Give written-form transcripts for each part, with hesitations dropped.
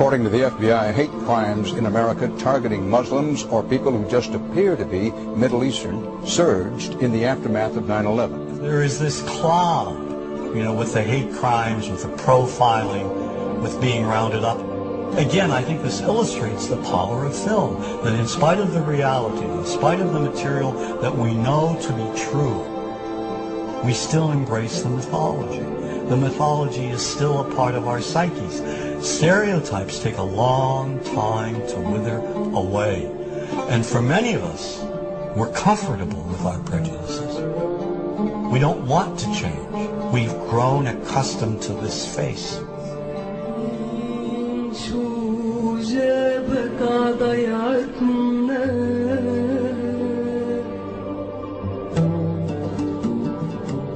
According to the FBI, hate crimes in America targeting Muslims or people who just appear to be Middle Eastern surged in the aftermath of 9/11. There is this cloud, with the hate crimes, with the profiling, with being rounded up. Again, I think this illustrates the power of film, that in spite of the reality, in spite of the material that we know to be true, we still embrace the mythology. The mythology is still a part of our psyches. Stereotypes take a long time to wither away. And for many of us, we're comfortable with our prejudices. We don't want to change. We've grown accustomed to this face.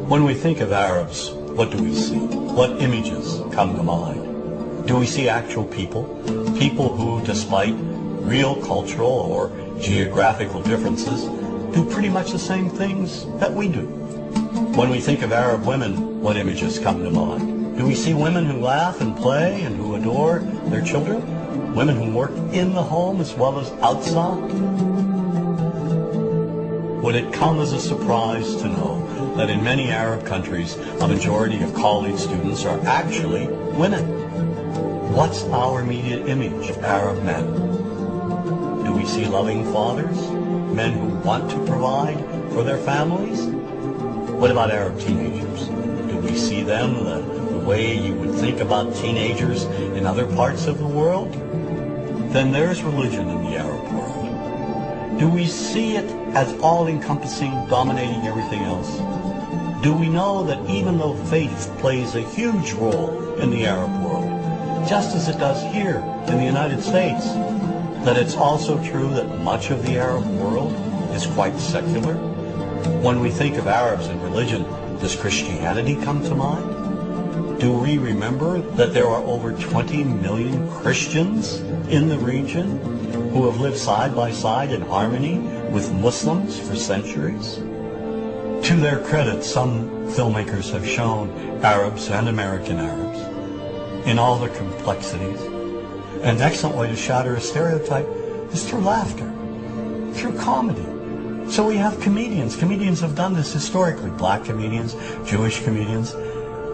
When we think of Arabs, what do we see? What images come to mind? Do we see actual people? People who, despite real cultural or geographical differences, do pretty much the same things that we do. When we think of Arab women, what images come to mind? Do we see women who laugh and play and who adore their children? Women who work in the home as well as outside? Would it come as a surprise to know that in many Arab countries, a majority of college students are actually women? What's our immediate image of Arab men? Do we see loving fathers? Men who want to provide for their families? What about Arab teenagers? Do we see them the way you would think about teenagers in other parts of the world? Then there's religion in the Arab world. Do we see it as all-encompassing, dominating everything else? Do we know that even though faith plays a huge role in the Arab world, just as it does here in the United States, that it's also true that much of the Arab world is quite secular? When we think of Arabs and religion, does Christianity come to mind? Do we remember that there are over 20 million Christians in the region who have lived side by side in harmony with Muslims for centuries? To their credit, some filmmakers have shown Arabs and American Arabs in all their complexities. An excellent way to shatter a stereotype is through laughter, through comedy. So we have comedians. Comedians have done this historically. Black comedians, Jewish comedians.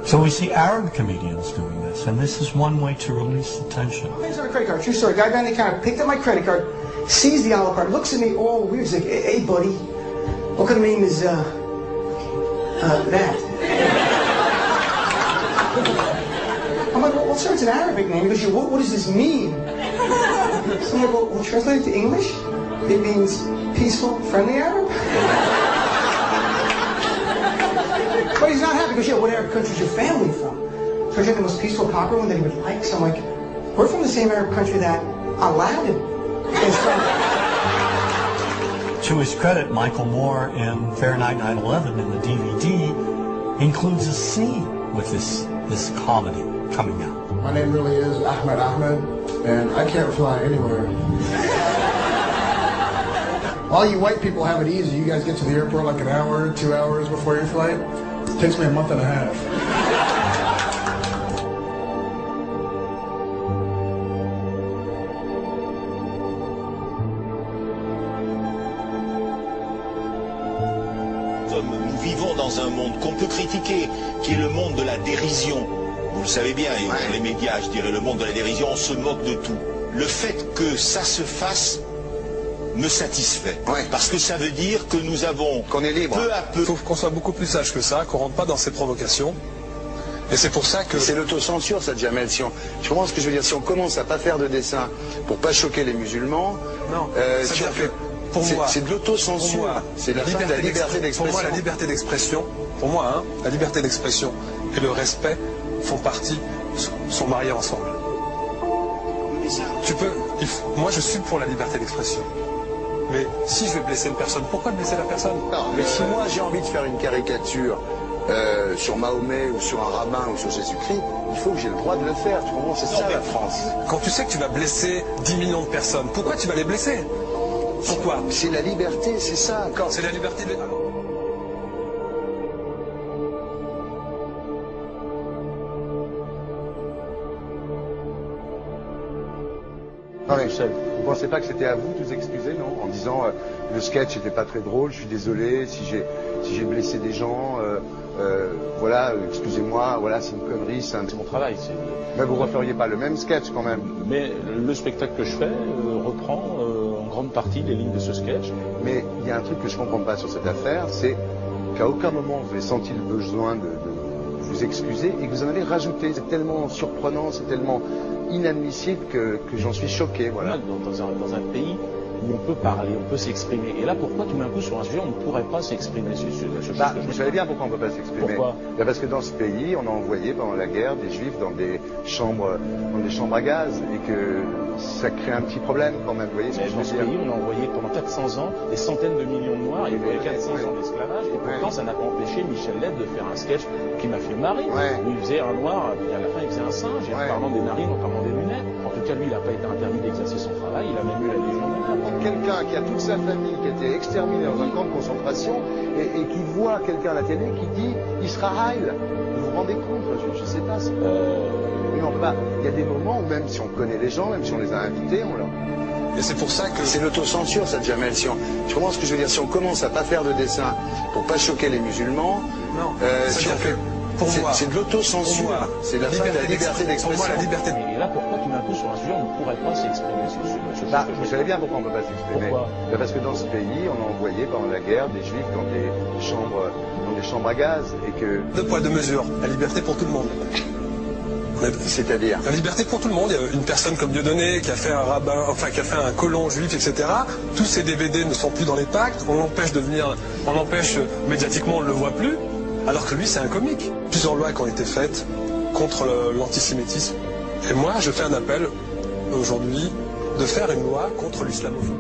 So we see Arab comedians doing this, and this is one way to release the tension. Thanks on a credit card. True story. Guy behind the counter picked up my credit card, sees the Olive card, looks at me all weird. He's like, "Hey, buddy, what kind of name is that?" I'm like, "Well, sir, it's an Arabic name." He goes, what does this mean?" So I'm like, well, translate it to English. It means peaceful, friendly Arab. But he's not happy. He goes, "Yeah, what Arab country is your family from?" So I checked the most peaceful, popular one that he would like. So I'm like, "We're from the same Arab country that Aladdin is from." To his credit, Michael Moore in Fahrenheit 9/11 in the DVD includes a scene with this comedy coming out. My name really is Ahmed, and I can't fly anywhere. All you white people have it easy. You guys get to the airport like an hour, 2 hours before your flight. It takes me a month and a half. Nous vivons dans un monde qu'on peut critiquer, qui est le monde de la dérision. Vous le savez bien, et dans les médias, je dirais, le monde de la dérision, on se moque de tout. Le fait que ça se fasse me satisfait. Ouais. Parce que ça veut dire que nous avons, qu'on est libre, peu à peu... Il faut qu'on soit beaucoup plus sage que ça, qu'on rentre pas dans ces provocations. Et c'est pour ça que... C'est l'autocensure, ça, Jamel. Tu comprends ce que je veux dire? Si on commence à pas faire de dessin pour pas choquer les musulmans... Non, c'est de l'autocensure. C'est la liberté d'expression. Pour moi, la liberté d'expression, la liberté d'expression et le respect font partie, sont mariés ensemble. Moi, je suis pour la liberté d'expression. Mais si je vais blesser une personne, pourquoi blesser la personne? Non, mais si moi j'ai envie de faire une caricature sur Mahomet ou sur un rabbin ou sur Jésus-Christ, il faut que j'ai le droit de le faire. Tu comprends? C'est ça la France. Quand tu sais que tu vas blesser 10 millions de personnes, pourquoi tu vas les blesser? Pourquoi? C'est la liberté, c'est ça. C'est la liberté de... Ah oui. tout seul. Vous pensez pas que c'était à vous de vous excuser, non? En disant le sketch n'était pas très drôle, je suis désolé si j'ai blessé des gens, voilà, excusez-moi, voilà, c'est une connerie, c'est mon travail. Mais vous referiez pas le même sketch quand même? Mais le spectacle que je fais reprend en grande partie les lignes de ce sketch. Mais il y a un truc que je comprends pas sur cette affaire, c'est qu'à aucun moment vous avez senti le besoin de vous excuser et que vous en avez rajouté. C'est tellement surprenant, c'est tellement inadmissible que j'en suis choqué, voilà. Dans un pays où on peut parler, on peut s'exprimer. Et là, pourquoi tout d'un coup, sur un sujet, on ne pourrait pas s'exprimer sur vous savez bien pourquoi on ne peut pas s'exprimer. Pourquoi? Parce que dans ce pays, on a envoyé pendant la guerre des juifs dans des chambres à gaz et que ça crée un petit problème quand même. Vous voyez ce que je veux dire? Dans ce pays, on a envoyé pendant 400 ans des centaines de millions de Noirs. Il y a eu 400 ans d'esclavage. Et pourtant, ça n'a pas empêché Michel Leb de faire un sketch qui m'a fait marrer. Où il faisait un Noir, et à la fin, il faisait un singe. Et en parlant des narines, en parlant des lunettes. En tout cas, lui, il n'a pas été interdit d'exercer son travail. Il a même eu la Légion d'honneur. Quelqu'un qui a toute sa famille qui a été exterminée dans un camp de concentration et qui voit quelqu'un à la télé qui dit Israël. Vous vous rendez compte? Je sais pas. Il y a des moments où même si on connaît les gens, même si on les a invités, on leur... Et c'est pour ça que... C'est l'autocensure, ça, Jamel. Tu comprends ce que je veux dire? Si on commence à pas faire de dessin pour pas choquer les musulmans... Non, c'est de l'autocensure. C'est la fin de la liberté d'expression. Et là, pourquoi tout d'un coup, sur un sujet, on ne pourrait pas s'exprimer sur ce sujet? Vous savez bien pourquoi on ne peut pas s'exprimer. Pourquoi? Parce que dans ce pays, on a envoyé pendant la guerre des juifs dans des chambres à gaz et que... Deux poids, deux mesures. La liberté pour tout le monde. C'est-à-dire? La liberté pour tout le monde. Il y a une personne comme Dieudonné qui a fait un rabbin, enfin qui a fait un colon juif, etc. Tous ces DVD ne sont plus dans les pactes. On l'empêche médiatiquement, on ne le voit plus. Alors que lui, c'est un comique. Plusieurs lois qui ont été faites contre l'antisémitisme. Et moi, je fais un appel aujourd'hui de faire une loi contre l'islamophobie.